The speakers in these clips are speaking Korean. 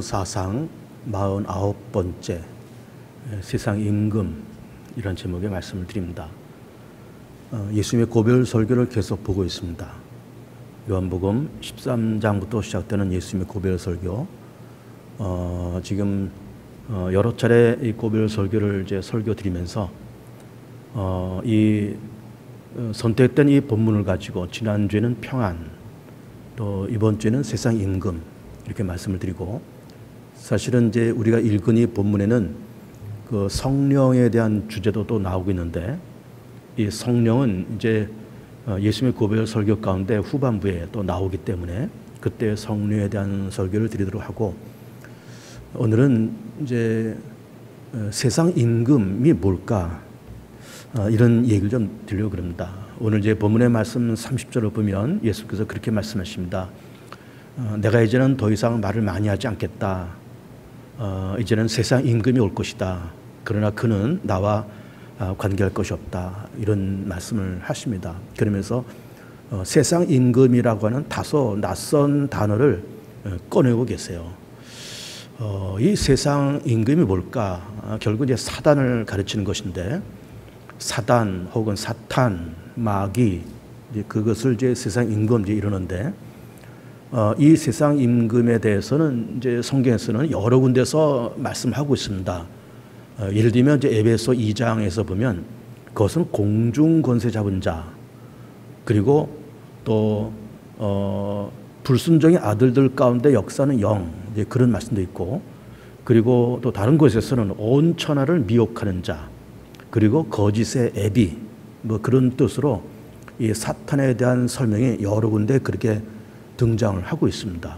사상 49번째 세상 임금 이런 제목의 말씀을 드립니다. 예수님의 고별 설교를 계속 보고 있습니다. 요한복음 13장부터 시작되는 예수님의 고별 설교. 지금 여러 차례 이 고별 설교를 이제 설교 드리면서 이 선택된 이 본문을 가지고 지난주에는 평안, 또 이번 주에는 세상 임금 이렇게 말씀을 드리고, 사실은 이제 우리가 읽은 이 본문에는 그 성령에 대한 주제도 또 나오고 있는데, 이 성령은 이제 예수님의 고별 설교 가운데 후반부에 또 나오기 때문에 그때 성령에 대한 설교를 드리도록 하고, 오늘은 이제 세상 임금이 뭘까 이런 얘기를 좀 드리려고 그럽니다. 오늘 이제 본문의 말씀 30절을 보면 예수께서 그렇게 말씀하십니다. 내가 이제는 더 이상 말을 많이 하지 않겠다. 이제는 세상 임금이 올 것이다. 그러나 그는 나와 관계할 것이 없다. 이런 말씀을 하십니다. 그러면서 세상 임금이라고 하는 다소 낯선 단어를 꺼내고 계세요. 이 세상 임금이 뭘까? 결국 이제 사단을 가르치는 것인데, 사단 혹은 사탄, 마귀, 그것을 이제 세상 임금 이제 이러는데, 이 세상 임금에 대해서는 이제 성경에서는 여러 군데서 말씀하고 있습니다. 예를 들면 이제 에베소 2장에서 보면 그것은 공중 권세 잡은 자, 그리고 또 불순종의 아들들 가운데 역사는 영, 이제 그런 말씀도 있고, 그리고 또 다른 곳에서는 온 천하를 미혹하는 자, 그리고 거짓의 애비, 뭐 그런 뜻으로 이 사탄에 대한 설명이 여러 군데 그렇게 등장을 하고 있습니다.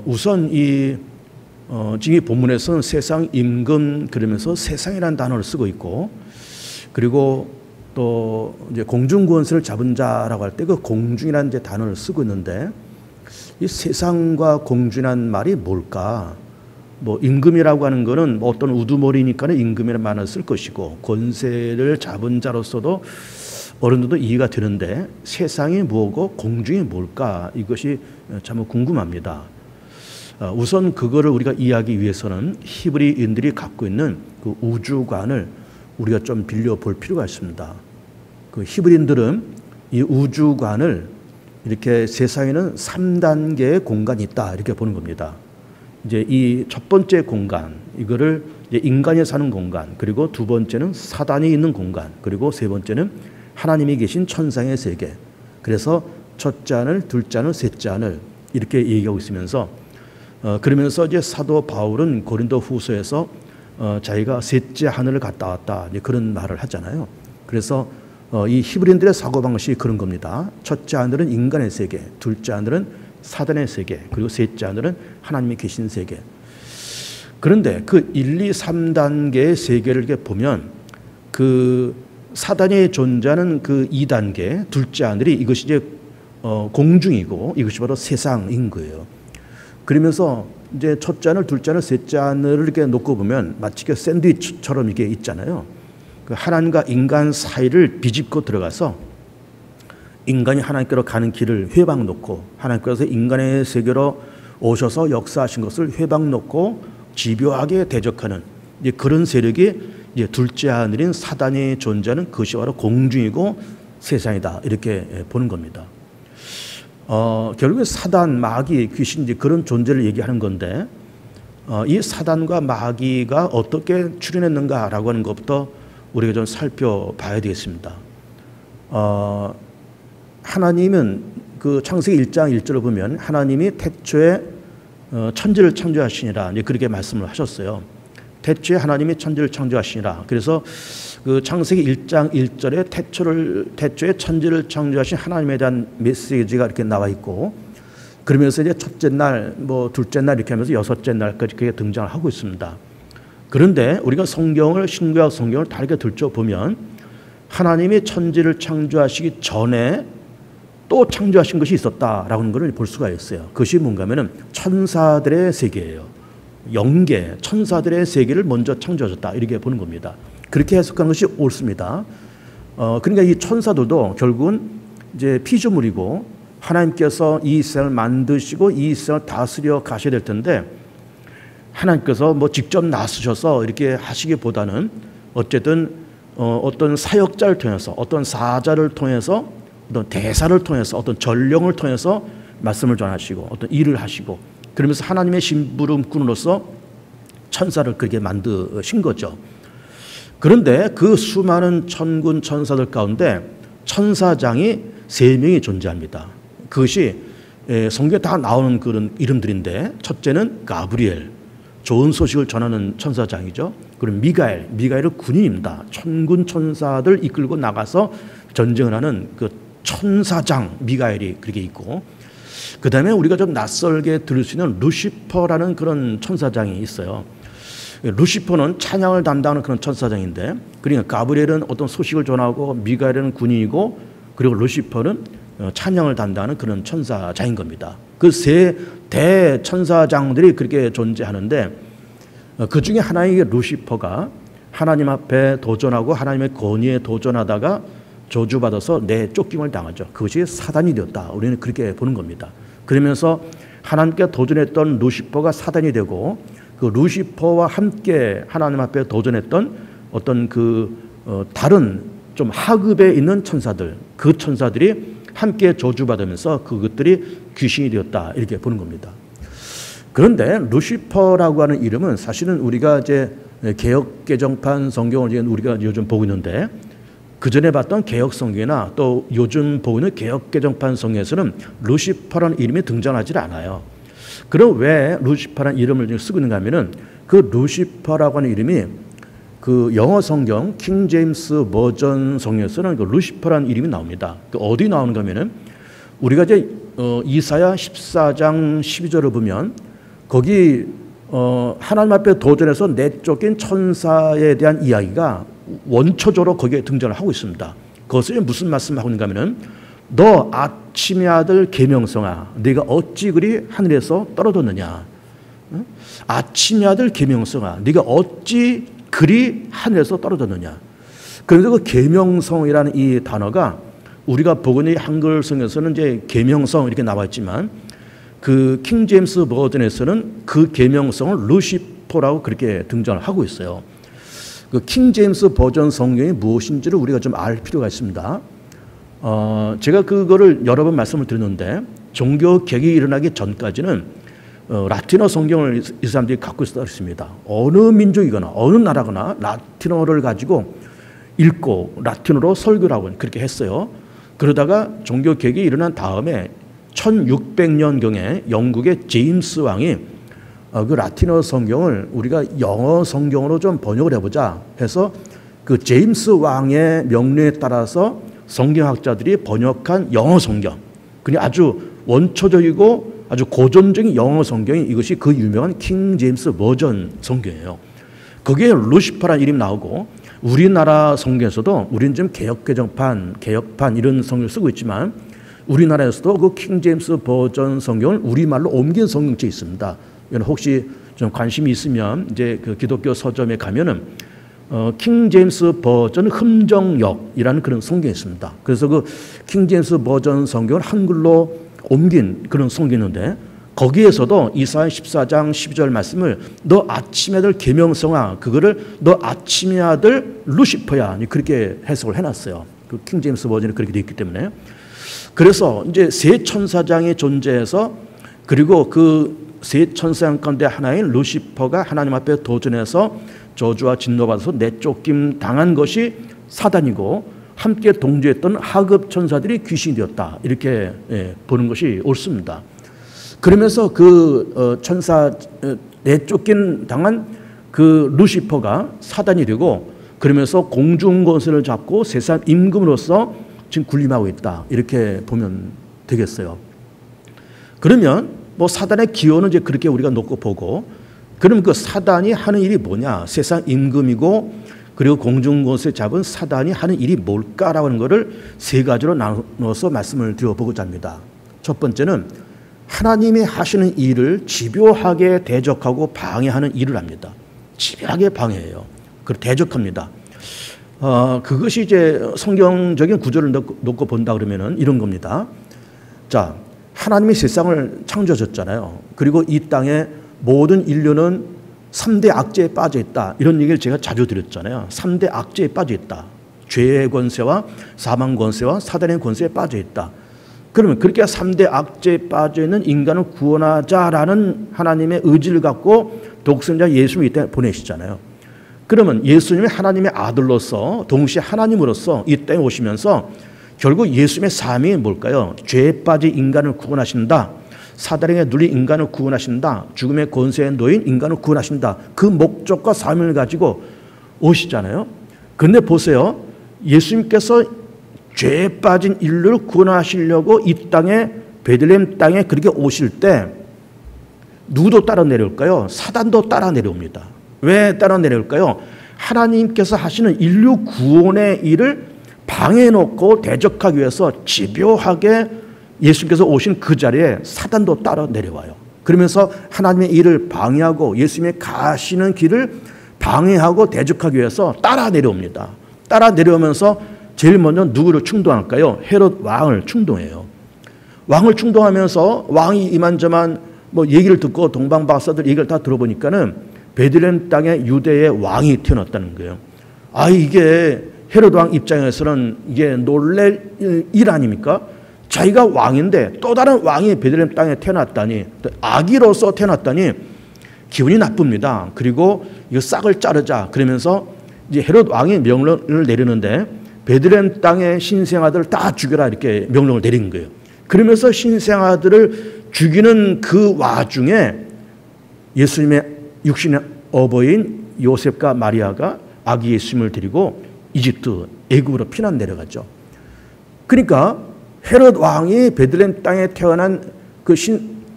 우선 지금 이 본문에서는 세상 임금 그러면서 세상이라는 단어를 쓰고 있고, 그리고 또 이제 공중 권세를 잡은 자라고 할 때 그 공중이라는 이제 단어를 쓰고 있는데, 이 세상과 공중이라는 말이 뭘까? 뭐 임금이라고 하는 거는 뭐 어떤 우두머리니까는 임금이라는 말을 쓸 것이고, 권세를 잡은 자로서도 어느 정도 이해가 되는데, 세상이 뭐고 공중이 뭘까? 이것이 참 궁금합니다. 우선 그거를 우리가 이해하기 위해서는 히브리인들이 갖고 있는 그 우주관을 우리가 좀 빌려볼 필요가 있습니다. 그 히브리인들은 이 우주관을 이렇게 세상에는 3단계의 공간이 있다 이렇게 보는 겁니다. 이제 이 첫 번째 공간, 이거를 이제 인간이 사는 공간, 그리고 두 번째는 사단이 있는 공간, 그리고 세 번째는 하나님이 계신 천상의 세계. 그래서 첫째 하늘, 둘째 하늘, 셋째 하늘 이렇게 얘기하고 있으면서, 그러면서 이제 사도 바울은 고린도 후서에서 자기가 셋째 하늘을 갔다 왔다 이제 그런 말을 하잖아요. 그래서 이 히브리인들의 사고방식이 그런 겁니다. 첫째 하늘은 인간의 세계, 둘째 하늘은 사단의 세계, 그리고 셋째 하늘은 하나님이 계신 세계. 그런데 그 1, 2, 3단계의 세계를 이렇게 보면 그 사단이 존재하는 그 2단계, 둘째 하늘이 이것이 이제 공중이고 이것이 바로 세상인 거예요. 그러면서 이제 첫째 하늘, 둘째 하늘, 셋째 하늘을 이렇게 놓고 보면 마치 그 샌드위치처럼 이게 있잖아요. 그 하나님과 인간 사이를 비집고 들어가서 인간이 하나님께로 가는 길을 회방 놓고, 하나님께서 인간의 세계로 오셔서 역사하신 것을 회방 놓고 집요하게 대적하는 이제 그런 세력이 이제 둘째 하늘인 사단이 존재하는 그것이 바로 공중이고 세상이다 이렇게 보는 겁니다. 결국에 사단, 마귀, 귀신 이제 그런 존재를 얘기하는 건데, 이 사단과 마귀가 어떻게 출현했는가라고 하는 것부터 우리가 좀 살펴봐야 되겠습니다. 하나님은 그 창세기 1장 1절을 보면 하나님이 태초에 천지를 창조하시니라 이제 그렇게 말씀을 하셨어요. 태초에 하나님이 천지를 창조하시니라. 그래서 그 창세기 1장 1절에 태초에 천지를 창조하신 하나님에 대한 메시지가 이렇게 나와 있고, 그러면서 이제 첫째 날, 뭐 둘째 날 이렇게 하면서 여섯째 날까지 그게 등장을 하고 있습니다. 그런데 우리가 신구약 성경을 다르게 들춰보면 하나님이 천지를 창조하시기 전에 또 창조하신 것이 있었다라는 것을 볼 수가 있어요. 그것이 뭔가 하면은 천사들의 세계예요. 영계, 천사들의 세계를 먼저 창조하셨다 이렇게 보는 겁니다. 그렇게 해석하는 것이 옳습니다. 그러니까 이 천사들도 결국은 이제 피조물이고 하나님께서 이 세상을 만드시고 이 세상을 다스려 가셔야 될 텐데 하나님께서 뭐 직접 나서셔서 이렇게 하시기보다는 어쨌든 어떤 사역자를 통해서 어떤 사자를 통해서 어떤 대사를 통해서 어떤 전령을 통해서 말씀을 전하시고 어떤 일을 하시고 그러면서 하나님의 심부름꾼으로서 천사를 그렇게 만드신 거죠. 그런데 그 수많은 천군 천사들 가운데 천사장이 3명이 존재합니다. 그것이 성경에 다 나오는 그런 이름들인데 첫째는 가브리엘, 좋은 소식을 전하는 천사장이죠. 그리고 미가엘은 군인입니다. 천군 천사들 이끌고 나가서 전쟁을 하는 그 천사장 미가엘이 그렇게 있고 그 다음에 우리가 좀 낯설게 들을 수 있는 루시퍼라는 그런 천사장이 있어요. 루시퍼는 찬양을 담당하는 그런 천사장인데 그러니까 가브리엘은 어떤 소식을 전하고 미가엘은 군인이고 그리고 루시퍼는 찬양을 담당하는 그런 천사장인 겁니다. 그 세 대천사장들이 그렇게 존재하는데 그 중에 하나의 루시퍼가 하나님 앞에 도전하고 하나님의 권위에 도전하다가 저주받아서 내쫓김을 당하죠. 그것이 사단이 되었다. 우리는 그렇게 보는 겁니다. 그러면서 하나님께 도전했던 루시퍼가 사단이 되고 그 루시퍼와 함께 하나님 앞에 도전했던 어떤 다른 좀 하급에 있는 천사들, 그 천사들이 함께 저주받으면서 그것들이 귀신이 되었다. 이렇게 보는 겁니다. 그런데 루시퍼라고 하는 이름은 사실은 우리가 이제 개역 개정판 성경을 우리가 요즘 보고 있는데 그 전에 봤던 개역 성경이나 또 요즘 보고 있는 개역 개정판 성경에서는 루시퍼라는 이름이 등장하지 않아요. 그럼 왜 루시퍼라는 이름을 쓰고 있는가 하면은 그 루시퍼라고 하는 이름이 그 영어 성경 킹 제임스 버전 성경에서는 그 루시퍼라는 이름이 나옵니다. 어디 나오는가 하면은 우리가 이제 이사야 14장 12절을 보면 거기 하나님 앞에 도전해서 내쫓긴 천사에 대한 이야기가 원초적으로 거기에 등장을 하고 있습니다. 그것을 무슨 말씀을 하고 있는가 하면은 너 아침의 아들 계명성아 네가 어찌 그리 하늘에서 떨어졌느냐. 아침의 아들 계명성아 네가 어찌 그리 하늘에서 떨어졌느냐. 그래서 그 계명성이라는 이 단어가 우리가 보고 있는 한글 성에서는 이제 계명성 이렇게 나와 있지만 그 킹 제임스 버전에서는 그 계명성을 루시퍼라고 그렇게 등장을 하고 있어요. 그 킹 제임스 버전 성경이 무엇인지를 우리가 좀 알 필요가 있습니다. 제가 그거를 여러 번 말씀을 드렸는데 종교 개혁이 일어나기 전까지는 라틴어 성경을 이 사람들이 갖고 있었습니다. 어느 민족이거나 어느 나라거나 라틴어를 가지고 읽고 라틴어로 설교를 하고 그렇게 했어요. 그러다가 종교 개혁이 일어난 다음에 1600년경에 영국의 제임스 왕이 그 라틴어 성경을 우리가 영어 성경으로 좀 번역을 해보자 해서 그 제임스 왕의 명령에 따라서 성경학자들이 번역한 영어 성경, 그냥 아주 원초적이고 아주 고전적인 영어 성경이 이것이 그 유명한 킹 제임스 버전 성경이에요. 거기에 루시퍼라는 이름이 나오고 우리나라 성경에서도 우리는 지금 개역개정판, 개역판 이런 성경을 쓰고 있지만 우리나라에서도 그 킹 제임스 버전 성경을 우리말로 옮긴 성경책이 있습니다. 혹시 좀 관심이 있으면 이제 그 기독교 서점에 가면은 킹 제임스 버전 흠정역이라는 그런 성경이 있습니다. 그래서 그 킹 제임스 버전 성경을 한글로 옮긴 그런 성경인데 거기에서도 이사야 14장 12절 말씀을 너 아침의 아들 계명성아 그거를 너 아침의 아들 루시퍼야 그렇게 해석을 해놨어요. 그 킹 제임스 버전이 그렇게 되어 있기 때문에 그래서 이제 세 천사장이 존재해서 그리고 그 세 천사장 가운데 하나인 루시퍼가 하나님 앞에 도전해서 저주와 진노받아서 내쫓김 당한 것이 사단이고 함께 동조했던 하급 천사들이 귀신이 되었다 이렇게 보는 것이 옳습니다. 그러면서 그 천사 내쫓긴 당한 그 루시퍼가 사단이 되고 그러면서 공중 권세를 잡고 세상 임금으로서 지금 군림하고 있다 이렇게 보면 되겠어요. 그러면 뭐 사단의 기호는 이제 그렇게 우리가 놓고 보고 그럼 그 사단이 하는 일이 뭐냐? 세상 임금이고 그리고 공중 권세 잡은 사단이 하는 일이 뭘까라고 하는 것을 세 가지로 나눠서 말씀을 드려보고자 합니다. 첫 번째는 하나님이 하시는 일을 집요하게 대적하고 방해하는 일을 합니다. 집요하게 방해해요. 그리고 대적합니다. 그것이 이제 성경적인 구조를 놓고 본다 그러면은 이런 겁니다. 자, 하나님이 세상을 창조하셨잖아요. 그리고 이 땅에 모든 인류는 3대 악재에 빠져 있다. 이런 얘기를 제가 자주 드렸잖아요. 3대 악재에 빠져 있다. 죄의 권세와 사망 권세와 사단의 권세에 빠져 있다. 그러면 그렇게 3대 악재에 빠져 있는 인간을 구원하자라는 하나님의 의지를 갖고 독생자 예수님을 이 땅에 보내시잖아요. 그러면 예수님이 하나님의 아들로서 동시에 하나님으로서 이 땅에 오시면서 결국 예수님의 삶이 뭘까요? 죄에 빠진 인간을 구원하신다. 사단에게 눌린 인간을 구원하신다. 죽음의 권세에 놓인 인간을 구원하신다. 그 목적과 사명을 가지고 오시잖아요. 그런데 보세요. 예수님께서 죄에 빠진 인류를 구원하시려고 이 땅에 베들레헴 땅에 그렇게 오실 때 누구도 따라 내려올까요? 사단도 따라 내려옵니다. 왜 따라 내려올까요? 하나님께서 하시는 인류 구원의 일을 방해해놓고 대적하기 위해서 집요하게 예수님께서 오신 그 자리에 사단도 따라 내려와요. 그러면서 하나님의 일을 방해하고 예수님의 가시는 길을 방해하고 대적하기 위해서 따라 내려옵니다. 따라 내려오면서 제일 먼저 누구를 충동할까요? 헤롯 왕을 충동해요. 왕을 충동하면서 왕이 이만저만 뭐 얘기를 듣고 동방박사들 얘기를 다 들어보니까는 베들레헴 땅에 유대의 왕이 태어났다는 거예요. 아, 이게 헤롯 왕 입장에서는 이게 놀랄 일 아닙니까? 자기가 왕인데 또 다른 왕이 베들레헴 땅에 태어났다니, 아기로서 태어났다니 기분이 나쁩니다. 그리고 이거 싹을 자르자 그러면서 이제 헤롯 왕이 명령을 내리는데 베들레헴 땅의 신생아들을 다 죽여라 이렇게 명령을 내린 거예요. 그러면서 신생아들을 죽이는 그 와중에 예수님의 육신의 어버이인 요셉과 마리아가 아기 예수님을 데리고 이집트, 애굽으로 피난 내려가죠. 그러니까 헤롯 왕이 베들레헴 땅에 태어난 그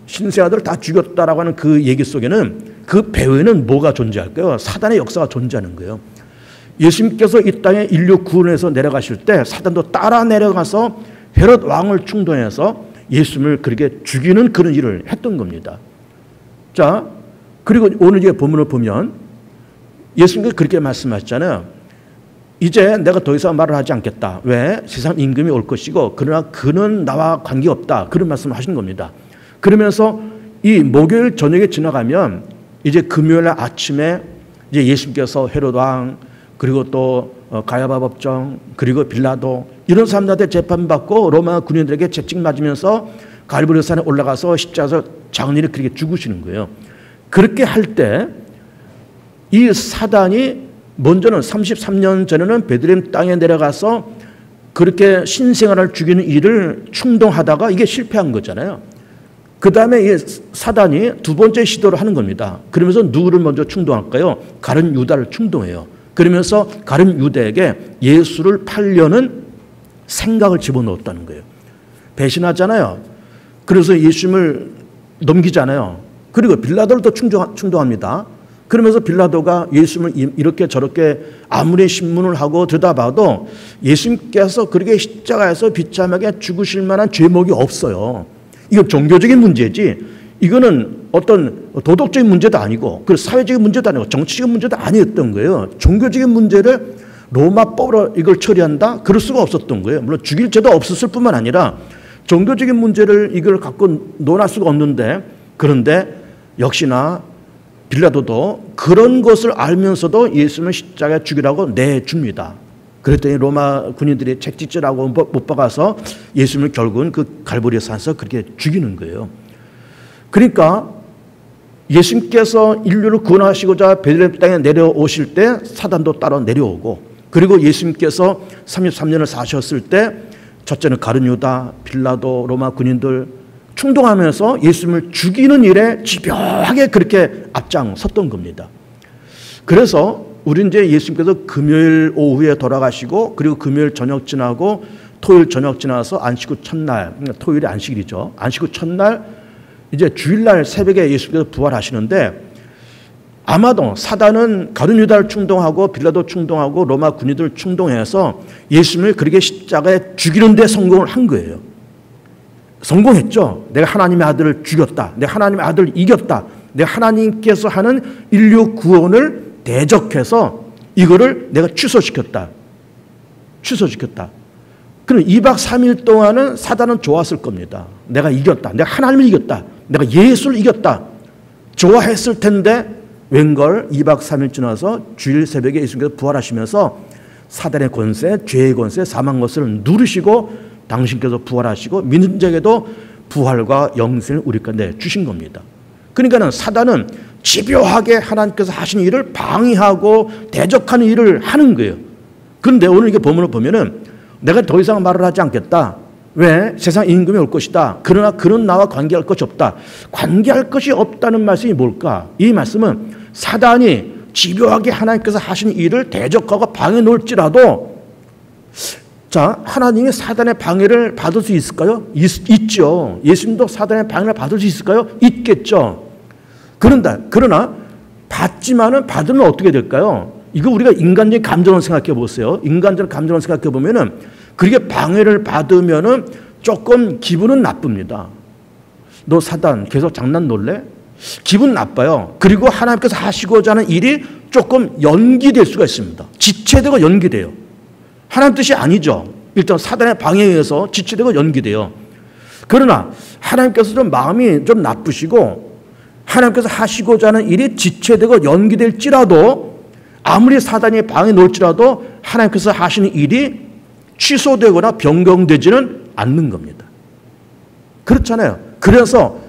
신생아들을 다 죽였다라고 하는 그 얘기 속에는 그 배후에는 뭐가 존재할까요? 사단의 역사가 존재하는 거예요. 예수님께서 이 땅에 인류 구원해서 내려가실 때 사단도 따라 내려가서 헤롯 왕을 충동해서 예수님을 그렇게 죽이는 그런 일을 했던 겁니다. 자, 그리고 오늘 이 본문을 보면 예수님께서 그렇게 말씀하셨잖아요. 이제 내가 더 이상 말을 하지 않겠다. 왜? 세상 임금이 올 것이고 그러나 그는 나와 관계없다. 그런 말씀을 하신 겁니다. 그러면서 이 목요일 저녁에 지나가면 이제 금요일 아침에 이제 예수님께서 헤롯 왕 그리고 또 가야바 법정 그리고 빌라도 이런 사람들한테 재판받고 로마 군인들에게 채찍 맞으면서 갈보리산에 올라가서 십자가에서 장례를 그렇게 죽으시는 거예요. 그렇게 할 때 이 사단이 먼저는 33년 전에는 베들레헴 땅에 내려가서 그렇게 신생아를 죽이는 일을 충동하다가 이게 실패한 거잖아요. 그 다음에 이 사단이 두 번째 시도를 하는 겁니다. 그러면서 누구를 먼저 충동할까요? 가룟 유다를 충동해요. 그러면서 가룟 유다에게 예수를 팔려는 생각을 집어넣었다는 거예요. 배신하잖아요. 그래서 예수님을 넘기잖아요. 그리고 빌라도를 또 충동합니다. 그러면서 빌라도가 예수님을 이렇게 저렇게 아무리 신문을 하고 들여다봐도 예수님께서 그렇게 십자가에서 비참하게 죽으실 만한 죄목이 없어요. 이거 종교적인 문제지 이거는 어떤 도덕적인 문제도 아니고 그 사회적인 문제도 아니고 정치적인 문제도 아니었던 거예요. 종교적인 문제를 로마법으로 이걸 처리한다? 그럴 수가 없었던 거예요. 물론 죽일 죄도 없었을 뿐만 아니라 종교적인 문제를 이걸 갖고 논할 수가 없는데 그런데 역시나 빌라도도 그런 것을 알면서도 예수님을 십자가에 죽이라고 내줍니다. 그랬더니 로마 군인들이 채찍질하고 못 박아서 예수님을 결국은 그 갈보리 산에서 그렇게 죽이는 거예요. 그러니까 예수님께서 인류를 구원하시고자 베들레헴 땅에 내려오실 때 사단도 따라 내려오고 그리고 예수님께서 33년을 사셨을 때 첫째는 가룟 유다, 빌라도, 로마 군인들 충동하면서 예수님을 죽이는 일에 집요하게 그렇게 앞장섰던 겁니다. 그래서 우리 이제 예수님께서 금요일 오후에 돌아가시고 그리고 금요일 저녁 지나고 토요일 저녁 지나서 안식 후 첫날, 토요일이 안식일이죠. 안식 후 첫날 이제 주일날 새벽에 예수님께서 부활하시는데 아마도 사단은 가룟 유다를 충동하고 빌라도 충동하고 로마 군인들을 충동해서 예수님을 그렇게 십자가에 죽이는 데 성공을 한 거예요. 성공했죠. 내가 하나님의 아들을 죽였다. 내가 하나님의 아들을 이겼다. 내가 하나님께서 하는 인류 구원을 대적해서 이거를 내가 취소시켰다. 취소시켰다. 그럼 2박 3일 동안은 사단은 좋았을 겁니다. 내가 이겼다. 내가 하나님을 이겼다. 내가 예수를 이겼다. 좋아했을 텐데 웬걸 2박 3일 지나서 주일 새벽에 예수님께서 부활하시면서 사단의 권세, 죄의 권세, 사망 권세를 누르시고 당신께서 부활하시고 믿는 자에게도 부활과 영생을 우리 가운데 주신 겁니다. 그러니까는 사단은 집요하게 하나님께서 하신 일을 방해하고 대적하는 일을 하는 거예요. 그런데 오늘 이게 본문을 보면은 내가 더 이상 말을 하지 않겠다. 왜? 세상 임금이 올 것이다. 그러나 그는 나와 관계할 것이 없다. 관계할 것이 없다는 말씀이 뭘까? 이 말씀은 사단이 집요하게 하나님께서 하신 일을 대적하고 방해 놓을지라도 자, 하나님이 사단의 방해를 받을 수 있을까요? 있죠. 예수님도 사단의 방해를 받을 수 있을까요? 있겠죠. 그러나 받지만은 받으면 어떻게 될까요? 이거 우리가 인간적인 감정을 생각해 보세요. 인간적인 감정을 생각해 보면은 그렇게 방해를 받으면은 조금 기분은 나쁩니다. 너 사단 계속 장난 놀래? 기분 나빠요. 그리고 하나님께서 하시고자 하는 일이 조금 연기될 수가 있습니다. 지체되고 연기돼요. 하나님 뜻이 아니죠. 일단 사단의 방해에 의해서 지체되고 연기돼요. 그러나 하나님께서 좀 마음이 좀 나쁘시고 하나님께서 하시고자 하는 일이 지체되고 연기될지라도 아무리 사단이 방해 놓을지라도 하나님께서 하시는 일이 취소되거나 변경되지는 않는 겁니다. 그렇잖아요. 그래서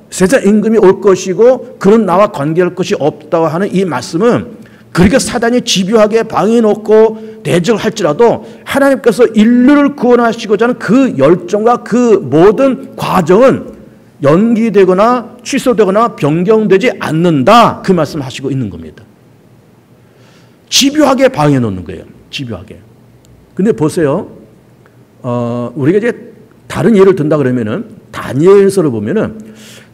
세상 임금이 올 것이고 그는 나와 관계할 것이 없다고 하는 이 말씀은 그렇게 사단이 집요하게 방해 놓고 대적을 할지라도 하나님께서 인류를 구원하시고자 하는 그 열정과 그 모든 과정은 연기되거나 취소되거나 변경되지 않는다. 그 말씀을 하시고 있는 겁니다. 집요하게 방해 놓는 거예요. 집요하게. 근데 보세요. 우리가 이제 다른 예를 든다 그러면은 다니엘서를 보면은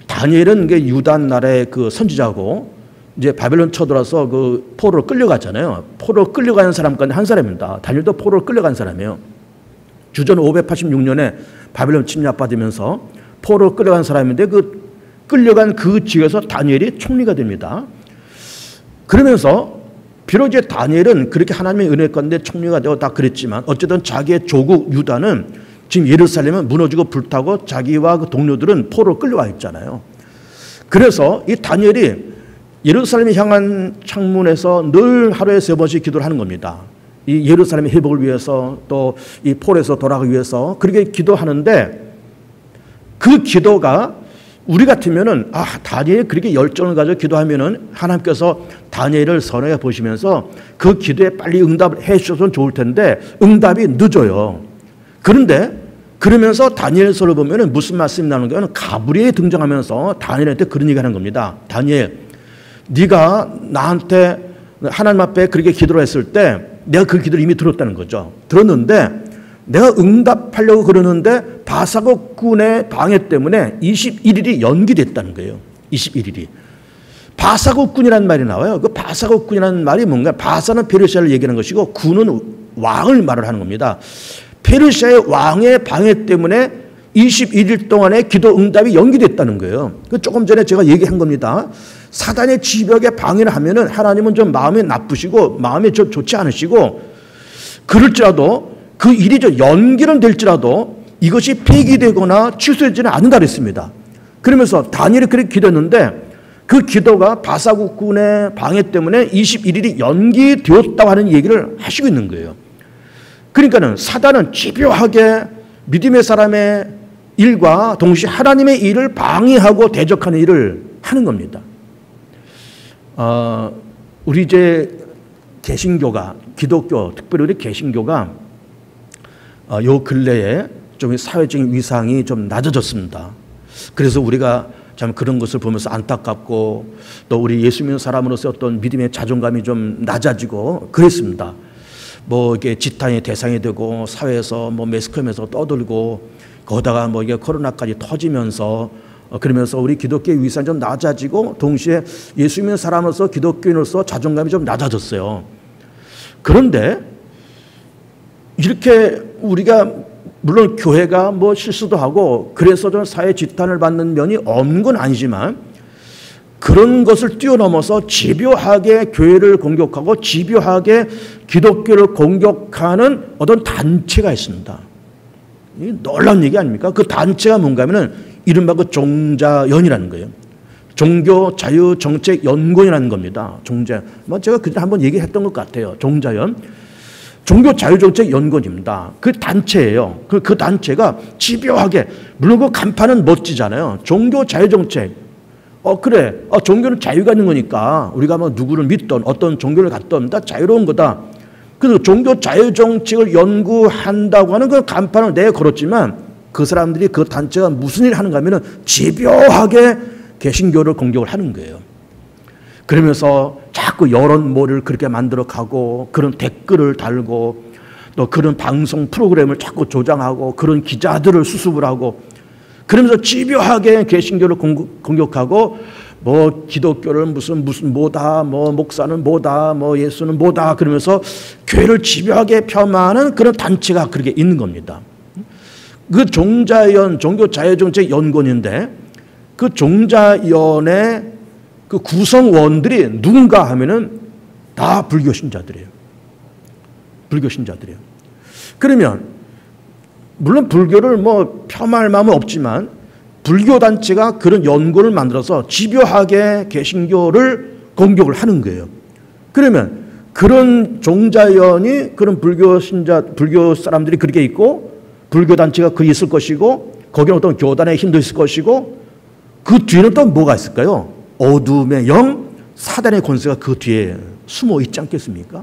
다니엘은 유다 나라의 그 선지자고 이제 바벨론 쳐들어서 그 포로로 끌려갔잖아요. 포로로 끌려가는 사람 가운데 한 사람입니다. 다니엘도 포로로 끌려간 사람이에요. 주전 586년에 바벨론 침략받으면서 포로로 끌려간 사람인데 그 끌려간 그 지역에서 다니엘이 총리가 됩니다. 그러면서 비록 이제 다니엘은 그렇게 하나님의 은혜 가운데 총리가 되고 다 그랬지만 어쨌든 자기의 조국 유다는 지금 예루살렘은 무너지고 불타고 자기와 그 동료들은 포로로 끌려와 있잖아요. 그래서 이 다니엘이 예루살렘을 향한 창문에서 늘 하루에 3번씩 기도를 하는 겁니다. 이 예루살렘의 회복을 위해서 또 이 포로에서 돌아가기 위해서 그렇게 기도하는데 그 기도가 우리 같으면은 다니엘이 그렇게 열정을 가지고 기도하면은 하나님께서 다니엘을 선하게 보시면서 그 기도에 빨리 응답을 해 주셔서 좋을 텐데 응답이 늦어요. 그런데 그러면서 다니엘서를 보면은 무슨 말씀이 나오는 거예요? 가브리엘이 등장하면서 다니엘한테 그런 얘기하는 겁니다. 다니엘, 네가 나한테 하나님 앞에 그렇게 기도를 했을 때 내가 그 기도를 이미 들었다는 거죠. 들었는데 내가 응답하려고 그러는데 바사국 군의 방해 때문에 21일이 연기됐다는 거예요. 21일이. 바사국 군이라는 말이 나와요. 그 바사국 군이라는 말이 뭔가 바사는 페르시아를 얘기하는 것이고 군은 왕을 말을 하는 겁니다. 페르시아의 왕의 방해 때문에 21일 동안의 기도 응답이 연기됐다는 거예요. 조금 전에 제가 얘기한 겁니다. 사단의 집벽에 방해를 하면은 하나님은 좀 마음이 나쁘시고 마음이 좀 좋지 않으시고 그럴지라도 그 일이 좀 연기는 될지라도 이것이 폐기되거나 취소되지는 않는다 그랬습니다. 그러면서 다니엘이 그렇게 기도했는데 그 기도가 바사국군의 방해 때문에 21일이 연기되었다고 하는 얘기를 하시고 있는 거예요. 그러니까는 사단은 집요하게 믿음의 사람의 일과 동시에 하나님의 일을 방해하고 대적하는 일을 하는 겁니다. 우리 이제 개신교가 기독교 특별히 우리 개신교가 요 근래에 좀 사회적인 위상이 좀 낮아졌습니다. 그래서 우리가 참 그런 것을 보면서 안타깝고 또 우리 예수 믿는 사람으로서 어떤 믿음의 자존감이 좀 낮아지고 그랬습니다. 뭐 이게 지탄의 대상이 되고 사회에서 뭐 매스컴에서 떠들고 거기다가 뭐 이게 코로나까지 터지면서 그러면서 우리 기독교의 위상이 좀 낮아지고 동시에 예수 믿는 사람으로서 기독교인으로서 자존감이 좀 낮아졌어요. 그런데 이렇게 우리가 물론 교회가 뭐 실수도 하고 그래서 좀 사회 지탄을 받는 면이 없는 건 아니지만 그런 것을 뛰어넘어서 집요하게 교회를 공격하고 집요하게 기독교를 공격하는 어떤 단체가 있습니다. 이게 놀라운 얘기 아닙니까? 그 단체가 뭔가 하면은 이른바 그 종자연이라는 거예요. 종교자유정책연구원이라는 겁니다. 종자연. 제가 그때 한번 얘기했던 것 같아요. 종자연. 종교자유정책연구원입니다. 그 단체예요. 그 단체가 집요하게, 물론 그 간판은 멋지잖아요. 종교자유정책. 그래. 종교는 자유가 있는 거니까 우리가 뭐 누구를 믿던 어떤 종교를 갖던 다 자유로운 거다. 그래서 종교 자유 정책을 연구한다고 하는 그 간판을 내걸었지만 그 사람들이 그 단체가 무슨 일을 하는가 하면은 집요하게 개신교를 공격을 하는 거예요. 그러면서 자꾸 여론몰이를 그렇게 만들어 가고 그런 댓글을 달고 또 그런 방송 프로그램을 자꾸 조장하고 그런 기자들을 수습을 하고 그러면서 집요하게 개신교를 공격하고 뭐 기독교를 무슨 뭐다, 뭐 목사는 뭐다, 뭐 예수는 뭐다 그러면서 교회를 집요하게 폄하하는 그런 단체가 그렇게 있는 겁니다. 그 종자연 종교자유정책연구원인데 그 종자연의 그 구성원들이 누군가 하면은 다 불교 신자들이에요. 불교 신자들이에요. 그러면 물론 불교를 뭐 폄하할 마음은 없지만 불교 단체가 그런 연구를 만들어서 집요하게 개신교를 공격을 하는 거예요. 그러면 그런 종자연이 그런 불교 사람들이 그렇게 있고 불교 단체가 거기 있을 것이고 거기는 어떤 교단의 힘도 있을 것이고 그 뒤에는 또 뭐가 있을까요? 어둠의 영, 사단의 권세가 그 뒤에 숨어 있지 않겠습니까?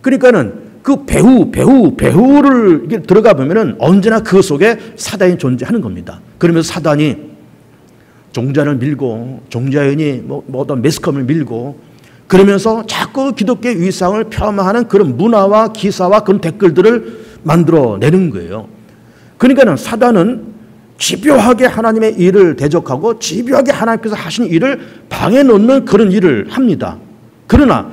그러니까는 그 배후를 들어가 보면은 언제나 그 속에 사단이 존재하는 겁니다. 그러면서 사단이 종자를 밀고 종자연이 뭐 어떤 매스컴을 밀고 그러면서 자꾸 기독교의 위상을 폄하하는 그런 문화와 기사와 그런 댓글들을 만들어내는 거예요. 그러니까는 사단은 집요하게 하나님의 일을 대적하고 집요하게 하나님께서 하신 일을 방해 놓는 그런 일을 합니다. 그러나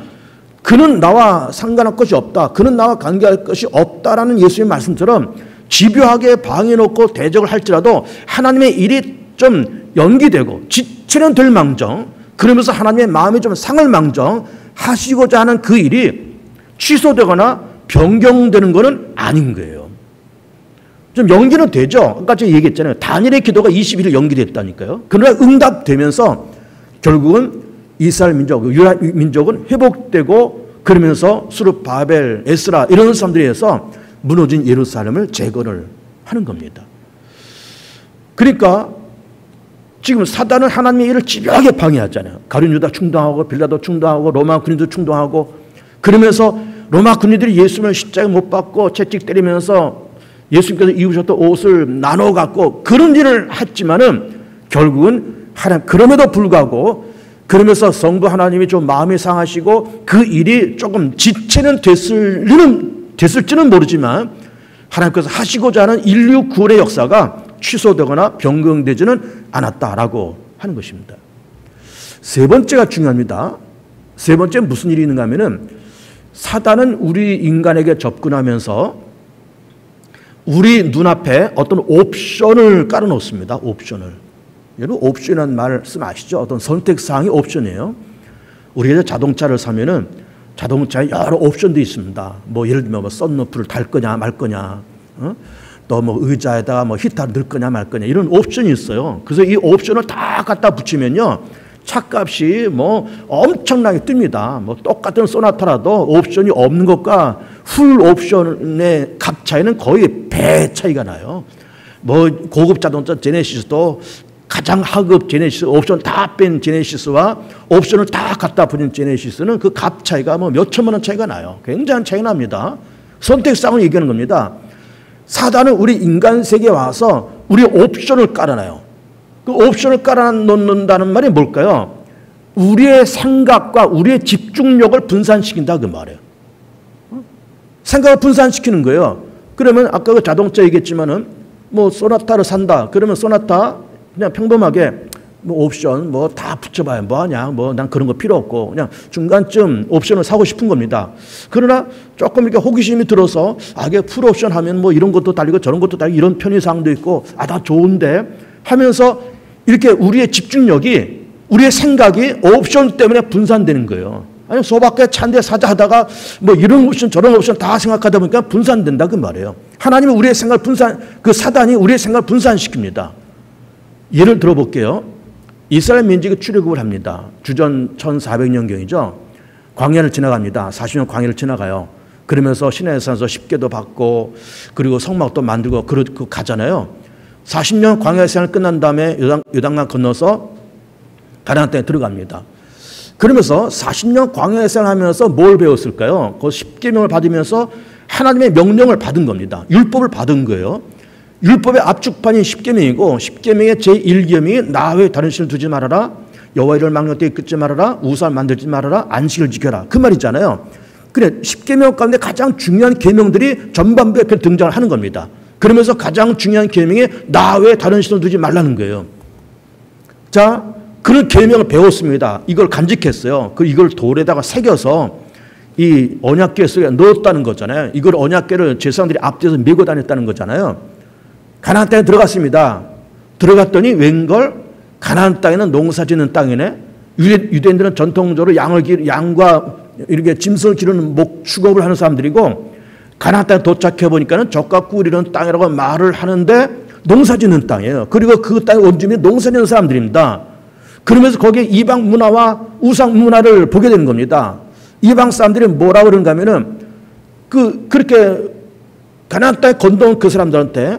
그는 나와 상관할 것이 없다. 그는 나와 관계할 것이 없다라는 예수의 말씀처럼 집요하게 방해 놓고 대적을 할지라도 하나님의 일이 좀 연기되고 지체는 될 망정 그러면서 하나님의 마음이 좀 상할 망정 하시고자 하는 그 일이 취소되거나 변경되는 것은 아닌 거예요. 좀 연기는 되죠. 아까 제가 얘기했잖아요. 다니엘의 기도가 21일 연기됐다니까요. 그러나 응답되면서 결국은 이스라엘 민족, 유다 민족은 회복되고 그러면서 수르 바벨, 에스라 이런 사람들에 의해서 무너진 예루살렘을 재건을 하는 겁니다. 그러니까 지금 사단은 하나님의 일을 집요하게 방해하잖아요. 가룟 유다 충동하고 빌라도 충동하고 로마 군인도 충동하고 그러면서 로마 군인들이 예수님을 십자가에 못 박고 채찍 때리면서 예수님께서 입으셨던 옷을 나눠 갖고 그런 일을 했지만은 결국은 하나님 그럼에도 불구하고 그러면서 성부 하나님이 좀 마음이 상하시고 그 일이 조금 지체는 됐을지는 모르지만 하나님께서 하시고자 하는 인류 구원의 역사가 취소되거나 변경되지는 않았다라고 하는 것입니다. 세 번째가 중요합니다. 세 번째는 무슨 일이 있는가 하면은 사단은 우리 인간에게 접근하면서 우리 눈앞에 어떤 옵션을 깔아놓습니다. 옵션을. 여러분 옵션이라는 말씀 아시죠? 어떤 선택사항이 옵션이에요. 우리가 자동차를 사면은 자동차에 여러 옵션도 있습니다. 뭐 예를 들면 뭐 썬루프를 달 거냐 말 거냐, 또 뭐 의자에다가 뭐 히터를 넣을 거냐 말 거냐 이런 옵션이 있어요. 그래서 이 옵션을 다 갖다 붙이면요 차값이 뭐 엄청나게 뜹니다. 뭐 똑같은 소나타라도 옵션이 없는 것과 풀 옵션의 값 차이는 거의 배 차이가 나요. 뭐 고급 자동차 제네시스도 가장 하급 제네시스 옵션 다 뺀 제네시스와 옵션을 다 갖다 붙인 제네시스는 그 값 차이가 뭐 몇 천만 원 차이가 나요. 굉장한 차이가 납니다. 선택사항을 얘기하는 겁니다. 사단은 우리 인간 세계에 와서 우리 옵션을 깔아놔요. 그 옵션을 깔아놓는다는 말이 뭘까요? 우리의 생각과 우리의 집중력을 분산시킨다 그 말이에요. 생각을 분산시키는 거예요. 그러면 아까 그 자동차 얘기했지만은 뭐 소나타를 산다. 그러면 소나타 그냥 평범하게 뭐 옵션 뭐 다 붙여봐야 뭐하냐. 뭐 난 그런 거 필요 없고 그냥 중간쯤 옵션을 사고 싶은 겁니다. 그러나 조금 이렇게 호기심이 들어서 이게 풀 옵션 하면 뭐 이런 것도 달리고 저런 것도 달리고 이런 편의사항도 있고 다 좋은데 하면서 이렇게 우리의 집중력이 우리의 생각이 옵션 때문에 분산되는 거예요. 아니 소박하게 찬데 사자 하다가 뭐 이런 옵션 저런 옵션 다 생각하다 보니까 분산된다 그 말이에요. 하나님은 우리의 생각을 그 사단이 우리의 생각을 분산시킵니다. 예를 들어볼게요. 이스라엘 민족이 출애굽을 합니다. 주전 1400년경이죠. 광야를 지나갑니다. 40년 광야를 지나가요. 그러면서 시내산에서 십계도 받고 그리고 성막도 만들고 그러고 가잖아요. 40년 광야의 생활 끝난 다음에 요단강 건너서 가나안 땅에 들어갑니다. 그러면서 40년 광야의 생활하면서 뭘 배웠을까요? 그 십계명을 받으면서 하나님의 명령을 받은 겁니다. 율법을 받은 거예요. 율법의 압축판이 십계명이고 십계명의 제1계명이 나 외에 다른 신을 두지 말아라. 여호와 이름을 망령 때 끊지 말아라. 우상을 만들지 말아라. 안식을 지켜라. 그 말이잖아요. 그래 십계명 가운데 가장 중요한 계명들이 전반부에 등장을 하는 겁니다. 그러면서 가장 중요한 계명이 나 외에 다른 신을 두지 말라는 거예요. 자, 그런 계명을 배웠습니다. 이걸 간직했어요. 이걸 돌에다가 새겨서 이 언약궤 속에 넣었다는 거잖아요. 이걸 언약궤를 제사장들이 앞뒤에서 메고 다녔다는 거잖아요. 가나안 땅에 들어갔습니다. 들어갔더니 웬걸 가나안 땅에는 농사 짓는 땅이네. 유대인들은 전통적으로 양과 이렇게 짐승을 기르는 목축업을 하는 사람들이고 가나안 땅에 도착해 보니까는 젖과 꿀 이런 땅이라고 말을 하는데 농사 짓는 땅이에요. 그리고 그 땅의 원주민이 농사 짓는 사람들입니다. 그러면서 거기에 이방 문화와 우상 문화를 보게 되는 겁니다. 이방 사람들이 뭐라고 그러는가 하면은 그렇게 가나안 땅에 건너온 그 사람들한테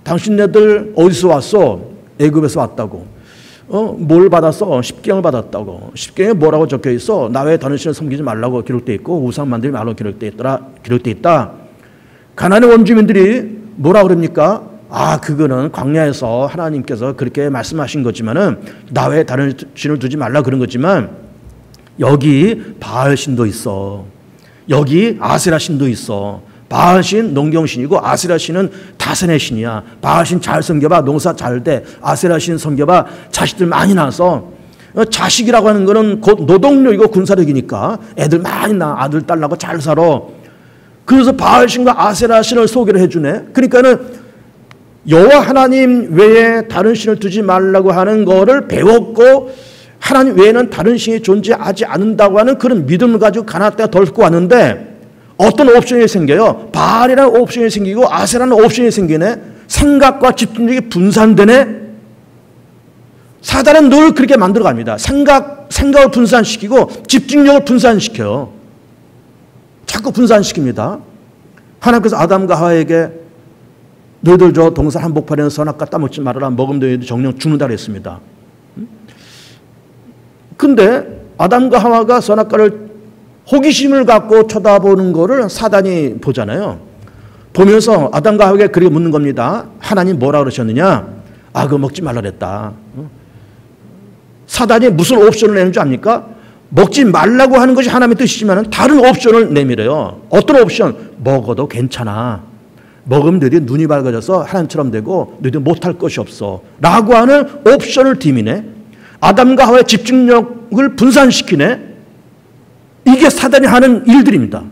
당신네들 어디서 왔어? 애굽에서 왔다고. 뭘 받았어? 십계명을 받았다고. 십계명에 뭐라고 적혀 있어? 나 외에 다른 신을 섬기지 말라고 기록되어 있고 우상 만들지 말라고 기록되어 있다. 가나안의 원주민들이 뭐라고 그럽니까? 아, 그거는 광야에서 하나님께서 그렇게 말씀하신 거지만은 나 외에 다른 신을 두지 말라 그런 거지만 여기 바알 신도 있어. 여기 아세라 신도 있어. 바알 신 농경신이고 아세라 신은 다산의 신이야. 바알 신 잘 섬겨봐. 농사 잘 돼. 아세라 신 섬겨봐. 자식들 많이 낳아서. 자식이라고 하는 거는 곧 노동력이고 군사력이니까 애들 많이 낳아. 아들 딸 낳고 잘 살아. 그래서 바알 신과 아세라 신을 소개를 해주네. 그러니까는 여호와 하나님 외에 다른 신을 두지 말라고 하는 거를 배웠고 하나님 외에는 다른 신이 존재하지 않는다고 하는 그런 믿음을 가지고 가나안 땅에 덜고 왔는데 어떤 옵션이 생겨요? 바알이라는 옵션이 생기고 아세라는 옵션이 생기네. 생각과 집중력이 분산되네. 사단은 늘 그렇게 만들어갑니다. 생각을 분산시키고 집중력을 분산시켜요. 자꾸 분산시킵니다. 하나님께서 아담과 하와에게 너희들 저 동산 한복판에는 선악과 따먹지 말아라. 먹으면 너희들 정령 죽는다 그랬습니다. 근데 아담과 하와가 선악과를 호기심을 갖고 쳐다보는 거를 사단이 보잖아요. 보면서 아담과 하와에게 그렇게 묻는 겁니다. 하나님 뭐라 그러셨느냐? 아, 그거 먹지 말라 그랬다. 사단이 무슨 옵션을 내는 줄 압니까? 먹지 말라고 하는 것이 하나님의 뜻이지만 다른 옵션을 내밀어요. 어떤 옵션? 먹어도 괜찮아. 먹으면 너희들이 눈이 밝아져서 하나님처럼 되고 너희들 못할 것이 없어. 라고 하는 옵션을 디미네. 아담과 하와의 집중력을 분산시키네. 이게 사단이 하는 일들입니다.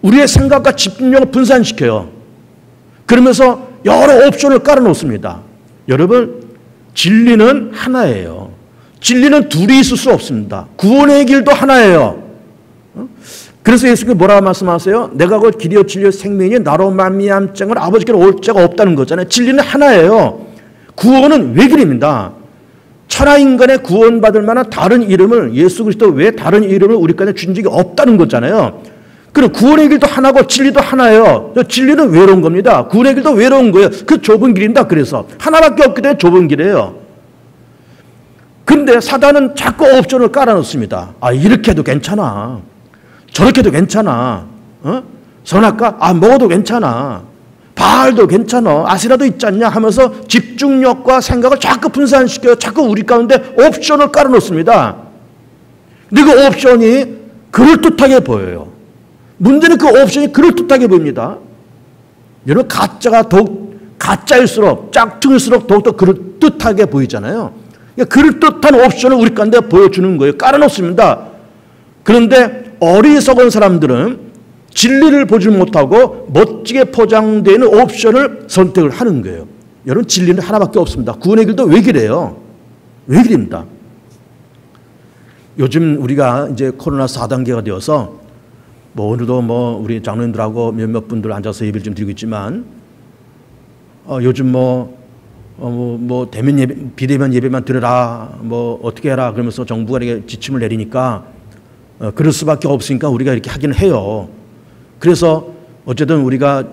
우리의 생각과 집중력을 분산시켜요. 그러면서 여러 옵션을 깔아놓습니다. 여러분, 진리는 하나예요. 진리는 둘이 있을 수 없습니다. 구원의 길도 하나예요. 그래서 예수님이 뭐라고 말씀하세요? 내가 곧 길이요 진리요 생명이니 나로 말미암 자는 아버지께로 올 자가 없다는 거잖아요. 진리는 하나예요. 구원은 외길입니다. 천하 인간의 구원받을 만한 다른 이름을 예수 그리스도 외에 다른 이름을 우리까지 준 적이 없다는 거잖아요. 그리고 구원의 길도 하나고 진리도 하나예요. 진리는 외로운 겁니다. 구원의 길도 외로운 거예요. 그 좁은 길입니다. 그래서 하나밖에 없기 때문에 좁은 길이에요. 근데 사단은 자꾸 옵션을 깔아놓습니다. 아, 이렇게 해도 괜찮아. 저렇게 해도 괜찮아. 선악과? 아, 먹어도 괜찮아. 바알도 괜찮아. 아세라도 있지 않냐 하면서 집중력과 생각을 자꾸 분산시켜요. 자꾸 우리 가운데 옵션을 깔아놓습니다. 근데 그 옵션이 그럴듯하게 보여요. 문제는 그 옵션이 그럴듯하게 보입니다. 여러분, 가짜일수록 짝퉁일수록 더욱더 그럴듯하게 보이잖아요. 그러니까 그럴듯한 옵션을 우리 가운데 보여주는 거예요. 깔아놓습니다. 그런데 어리석은 사람들은 진리를 보지 못하고 멋지게 포장되는 옵션을 선택을 하는 거예요. 여러분, 진리는 하나밖에 없습니다. 구원의 길도 외길이에요. 외길입니다. 요즘 우리가 이제 코로나 4단계가 되어서 뭐 오늘도 뭐 우리 장로님들하고 몇몇 분들 앉아서 예배를 좀 드리고 있지만 요즘 대면 예배, 비대면 예배만 드려라, 뭐 어떻게 해라 그러면서 정부가 이렇게 지침을 내리니까 그럴 수밖에 없으니까 우리가 이렇게 하긴 해요. 그래서 어쨌든 우리가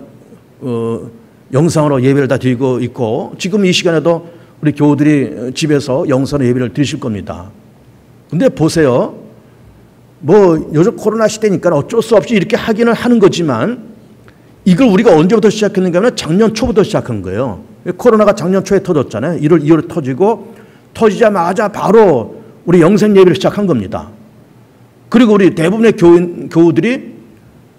영상으로 예배를 다 드리고 있고 지금 이 시간에도 우리 교우들이 집에서 영상으로 예배를 드리실 겁니다. 근데 보세요. 뭐 요즘 코로나 시대니까 어쩔 수 없이 이렇게 하기는 하는 거지만 이걸 우리가 언제부터 시작했는가 하면 작년 초부터 시작한 거예요. 코로나가 작년 초에 터졌잖아요. 1월, 2월에 터지고 터지자마자 바로 우리 영상 예배를 시작한 겁니다. 그리고 우리 대부분의 교우들이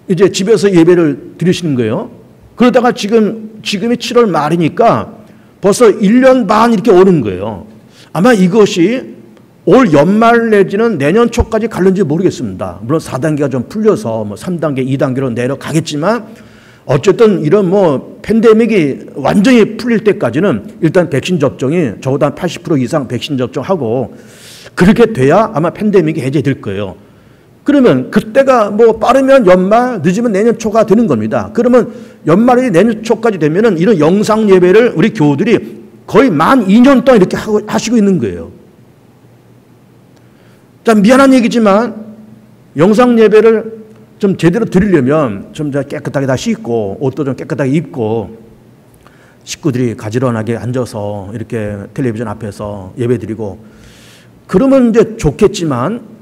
이제 집에서 예배를 드리시는 거예요. 그러다가 지금이 7월 말이니까 벌써 1년 반 이렇게 오는 거예요. 아마 이것이 올 연말 내지는 내년 초까지 갈는지 모르겠습니다. 물론 4단계가 좀 풀려서 뭐 3단계, 2단계로 내려가겠지만 어쨌든 이런 뭐 팬데믹이 완전히 풀릴 때까지는 일단 백신 접종이 적어도 한 80% 이상 백신 접종하고 그렇게 돼야 아마 팬데믹이 해제될 거예요. 그러면 그때가 뭐 빠르면 연말, 늦으면 내년 초가 되는 겁니다. 그러면 연말이 내년 초까지 되면은 이런 영상 예배를 우리 교우들이 거의 만 2년 동안 이렇게 하시고 있는 거예요. 자, 미안한 얘기지만 영상 예배를 좀 제대로 드리려면 좀 깨끗하게 다 씻고 옷도 좀 깨끗하게 입고 식구들이 가지런하게 앉아서 이렇게 텔레비전 앞에서 예배 드리고 그러면 이제 좋겠지만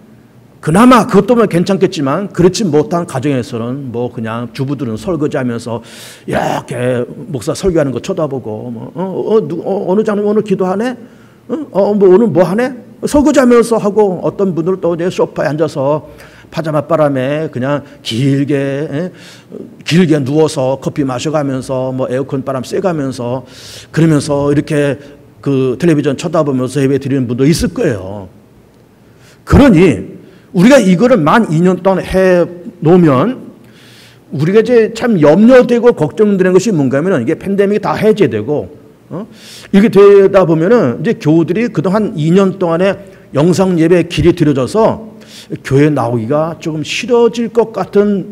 그나마 그것도 뭐 괜찮겠지만 그렇지 못한 가정에서는 뭐 그냥 주부들은 설거지하면서 이렇게 목사 설교하는 거 쳐다보고 어느 장로님 오늘 기도하네? 뭐 오늘 뭐 하네? 설거지하면서 하고 어떤 분들은 또 이제 소파에 앉아서 파자마 바람에 그냥 길게 누워서 커피 마셔가면서 뭐 에어컨 바람 쐬가면서 그러면서 이렇게 그 텔레비전 쳐다보면서 예배 드리는 분도 있을 거예요. 그러니 우리가 이거를 만 2년 동안 해 놓으면 우리가 이제 참 염려되고 걱정되는 것이 뭔가 하면은 이게 팬데믹이 다 해제되고 이렇게 되다 보면은 이제 교우들이 그동안 2년 동안에 영상 예배 길이 들여져서 교회 나오기가 조금 싫어질 것 같은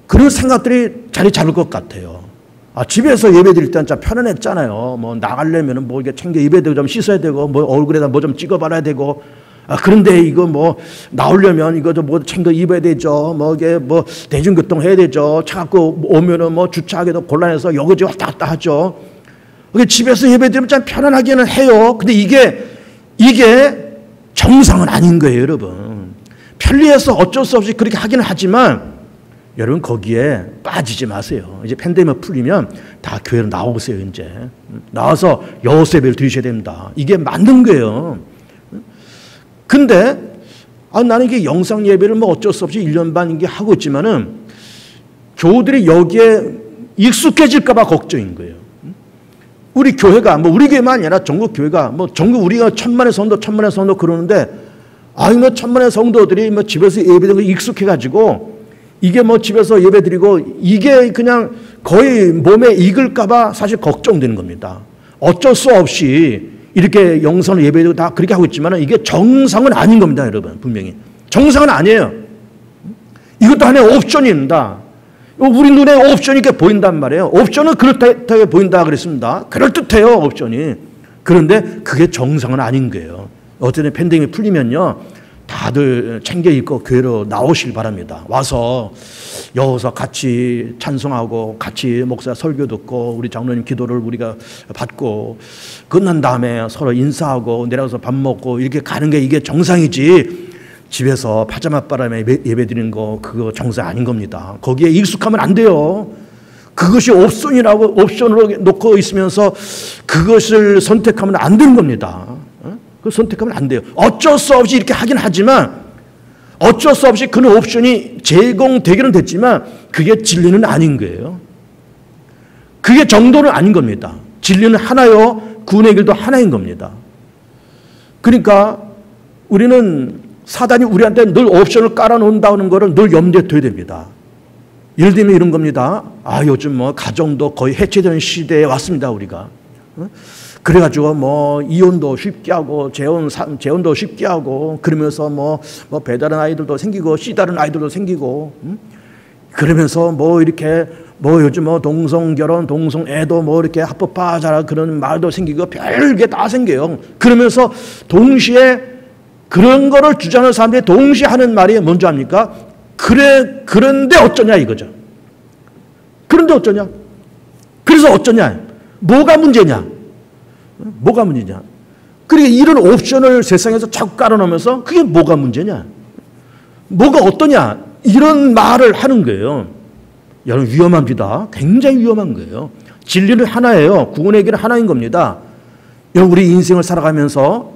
그런 생각들이 자리 잡을 것 같아요. 집에서 예배 드릴 때는 참 편안했잖아요. 뭐 나가려면은 뭐 이게 챙겨 입어야 되고 좀 씻어야 되고 뭐 얼굴에다 뭐 좀 찍어 발라야 되고 그런데 이거 뭐 나오려면 이거 좀 뭐 챙겨 입어야 되죠. 뭐 이게 뭐 대중교통 해야 되죠. 차 갖고 오면은 뭐 주차하기도 곤란해서 여기저기 왔다 갔다 하죠. 집에서 예배 드리면 참 편안하기는 해요. 근데 이게 정상은 아닌 거예요, 여러분. 편리해서 어쩔 수 없이 그렇게 하기는 하지만 여러분 거기에 빠지지 마세요. 이제 팬데믹 풀리면 다 교회로 나오세요. 이제 나와서 여호수 예배를 드리셔야 됩니다. 이게 맞는 거예요. 근데 나는 이게 영상 예배를 뭐 어쩔 수 없이 1년 반 이게 하고 있지만은 교우들이 여기에 익숙해질까 봐 걱정인 거예요. 우리 교회가 뭐 우리 교회만 아니라 전국 교회가 뭐 전국 우리가 천만의 성도 그러는데 뭐 천만의 성도들이 뭐 집에서 예배드리는 거 익숙해가지고 이게 뭐 집에서 예배드리고 이게 그냥 거의 몸에 익을까 봐 사실 걱정되는 겁니다. 어쩔 수 없이 이렇게 영상을 예배드리고 다 그렇게 하고 있지만 이게 정상은 아닌 겁니다, 여러분. 분명히 정상은 아니에요. 이것도 하나의 옵션입니다. 우리 눈에 옵션이 이렇게 보인단 말이에요. 옵션은 그렇게 보인다 그랬습니다. 그럴듯해요, 옵션이. 그런데 그게 정상은 아닌 거예요. 어쨌든 팬데믹이 풀리면요, 다들 챙겨 입고 교회로 나오실 바랍니다. 와서 여기서 같이 찬송하고 같이 목사 설교 듣고 우리 장로님 기도를 우리가 받고 끝난 다음에 서로 인사하고 내려가서 밥 먹고 이렇게 가는 게 이게 정상이지. 집에서 파자마 바람에 예배 드리는 거 그거 정상 아닌 겁니다. 거기에 익숙하면 안 돼요. 그것이 옵션으로 놓고 있으면서 그것을 선택하면 안 되는 겁니다. 그 선택하면 안 돼요. 어쩔 수 없이 이렇게 하긴 하지만 어쩔 수 없이 그런 옵션이 제공되기는 됐지만 그게 진리는 아닌 거예요. 그게 정도는 아닌 겁니다. 진리는 하나요. 구원의 길도 하나인 겁니다. 그러니까 우리는 사단이 우리한테 늘 옵션을 깔아놓는다는 것을 늘 염두에 둬야 됩니다. 예를 들면 이런 겁니다. 요즘 뭐 가정도 거의 해체되는 시대에 왔습니다, 우리가. 그래가지고 뭐 이혼도 쉽게 하고 재혼도 쉽게 하고 그러면서 뭐 배다른 아이들도 생기고 씨다른 아이들도 생기고 그러면서 뭐 이렇게 뭐 요즘 뭐 동성결혼, 동성애도 뭐 이렇게 합법화하자 그런 말도 생기고 별게 다 생겨요. 그러면서 동시에 그런 거를 주장하는 사람들이 동시에 하는 말이 뭔지 압니까? 그래, 그런데 어쩌냐 이거죠. 그런데 어쩌냐? 그래서 어쩌냐? 뭐가 문제냐? 뭐가 문제냐? 그러니까 이런 옵션을 세상에서 자꾸 깔아놓으면서 그게 뭐가 문제냐? 뭐가 어떠냐? 이런 말을 하는 거예요. 여러분 위험합니다. 굉장히 위험한 거예요. 진리는 하나예요. 구원의 길은 하나인 겁니다. 여러분 우리 인생을 살아가면서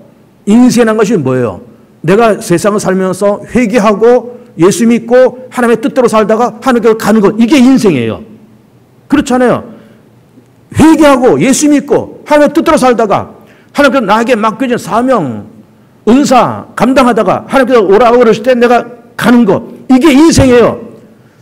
인생이라는 것이 뭐예요? 내가 세상을 살면서 회개하고 예수 믿고 하나님의 뜻대로 살다가 하나님께로 가는 것, 이게 인생이에요. 그렇잖아요. 회개하고 예수 믿고 하나님의 뜻대로 살다가 하나님께서 나에게 맡겨진 사명, 은사 감당하다가 하나님께서 오라고 그러실 때 내가 가는 것, 이게 인생이에요.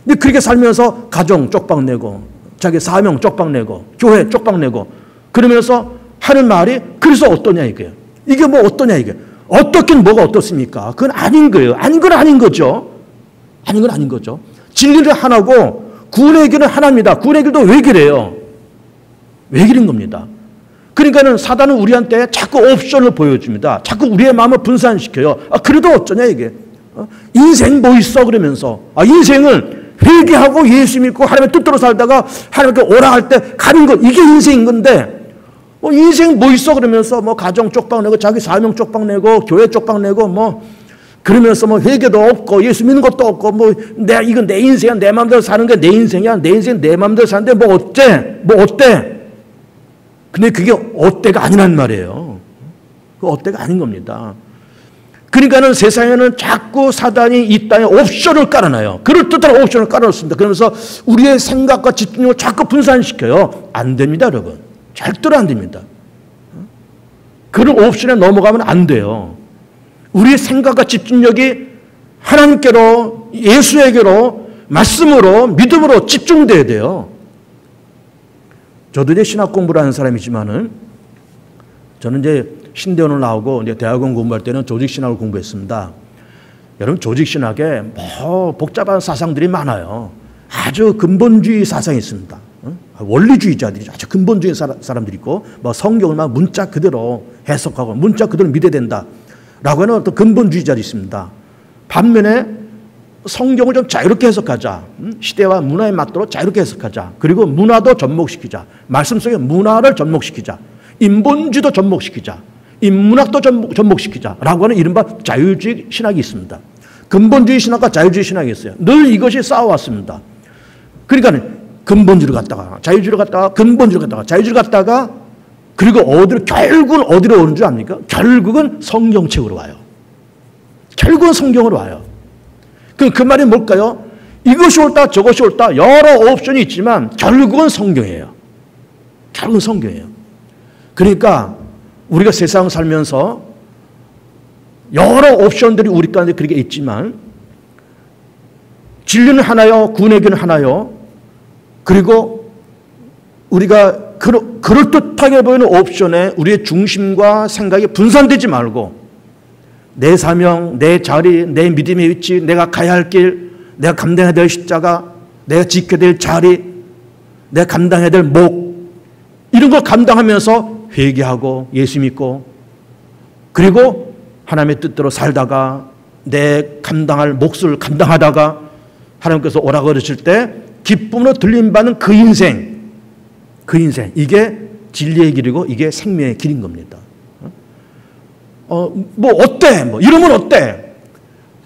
근데 그렇게 살면서 가정 쪽박내고 자기 사명 쪽박내고 교회 쪽박내고 그러면서 하는 말이 그래서 어떠냐 이게. 이게 뭐 어떠냐 이게. 어떻긴 뭐가 어떻습니까? 그건 아닌 거예요. 아닌 건 아닌 거죠. 아닌 건 아닌 거죠. 진리는 하나고 구원의 길은 하나입니다. 구원의 길도 외길이에요. 외길인 겁니다. 그러니까는 사단은 우리한테 자꾸 옵션을 보여줍니다. 자꾸 우리의 마음을 분산시켜요. 아, 그래도 어쩌냐 이게. 인생 뭐 있어 그러면서. 아, 인생을 회개하고 예수 믿고 하나님의 뜻대로 살다가 하나님께 오라 할 때 가는 것, 이게 인생인 건데 인생 뭐 있어 그러면서 뭐 가정 쪽박내고 자기 사명 쪽박내고 교회 쪽박내고 뭐 그러면서 뭐 회개도 없고 예수 믿는 것도 없고 뭐 이건 내 인생이야, 내 마음대로 사는 게 내 인생이야, 내 인생 내 마음대로 사는데 뭐 어때? 뭐 어때? 근데 그게 어때가 아니란 말이에요. 그 어때가 아닌 겁니다. 그러니까는 세상에는 자꾸 사단이 이 땅에 옵션을 깔아놔요. 그럴듯한 옵션을 깔아놓습니다. 그러면서 우리의 생각과 집중력을 자꾸 분산시켜요. 안 됩니다, 여러분. 절대로 안 됩니다. 그런 옵션에 넘어가면 안 돼요. 우리의 생각과 집중력이 하나님께로, 예수에게로, 말씀으로, 믿음으로 집중돼야 돼요. 저도 이제 신학 공부를 하는 사람이지만은 저는 이제 신대원을 나오고 이제 대학원 공부할 때는 조직신학을 공부했습니다. 여러분 조직신학에 뭐 복잡한 사상들이 많아요. 아주 근본주의 사상이 있습니다. 원리주의자들이 아주 근본주의 사람들이 있고 뭐 성경을 막 문자 그대로 해석하고 문자 그대로 믿어야 된다라고 하는 어떤 근본주의자들이 있습니다. 반면에 성경을 좀 자유롭게 해석하자. 시대와 문화에 맞도록 자유롭게 해석하자. 그리고 문화도 접목시키자. 말씀 속에 문화를 접목시키자. 인본주의도 접목시키자. 인문학도 접목시키자. 라고 하는 이른바 자유주의 신학이 있습니다. 근본주의 신학과 자유주의 신학이 있어요. 늘 이것이 싸워왔습니다. 그러니까 근본주의를 갔다가 자유주의를 갔다가 근본주의를 갔다가 자유주의를 갔다가 그리고 결국은 어디로 오는 줄 압니까? 결국은 성경책으로 와요. 결국은 성경으로 와요. 그 말이 뭘까요? 이것이 옳다 저것이 옳다 여러 옵션이 있지만 결국은 성경이에요. 결국은 성경이에요. 그러니까 우리가 세상 살면서 여러 옵션들이 우리 가운데 그렇게 있지만 진리는 하나요, 구원의 길은 하나요. 그리고 우리가 그럴듯하게 보이는 옵션에 우리의 중심과 생각이 분산되지 말고 내 사명, 내 자리, 내 믿음의 위치, 내가 가야 할 길, 내가 감당해야 될 십자가, 내가 지켜야 될 자리, 내가 감당해야 될 목, 이런 걸 감당하면서 회개하고 예수 믿고 그리고 하나님의 뜻대로 살다가 내 감당할 몫을 감당하다가 하나님께서 오라고 그러실 때 기쁨으로 들림받는 그 인생, 이게 진리의 길이고 이게 생명의 길인 겁니다. 뭐 어때? 뭐 이러면 어때?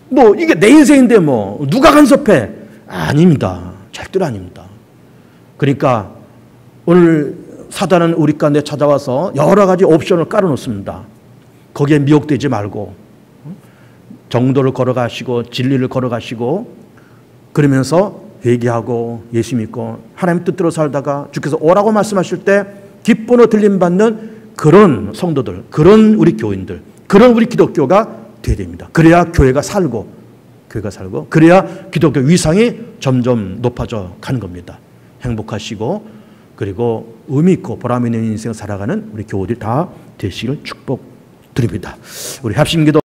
뭐 이게 내 인생인데 뭐 누가 간섭해? 아닙니다. 절대로 아닙니다. 그러니까 오늘 사단은 우리 가운데 찾아와서 여러 가지 옵션을 깔아놓습니다. 거기에 미혹되지 말고 정도를 걸어가시고 진리를 걸어가시고 그러면서 회개하고 예수 믿고 하나님 뜻대로 살다가 주께서 오라고 말씀하실 때 기쁨으로 들림받는 그런 성도들, 그런 우리 교인들, 그런 우리 기독교가 되어야 됩니다. 그래야 교회가 살고 그래야 기독교 위상이 점점 높아져 가는 겁니다. 행복하시고 그리고 의미 있고 보람 있는 인생을 살아가는 우리 교우들이 다 되시기를 축복드립니다. 우리 합심기도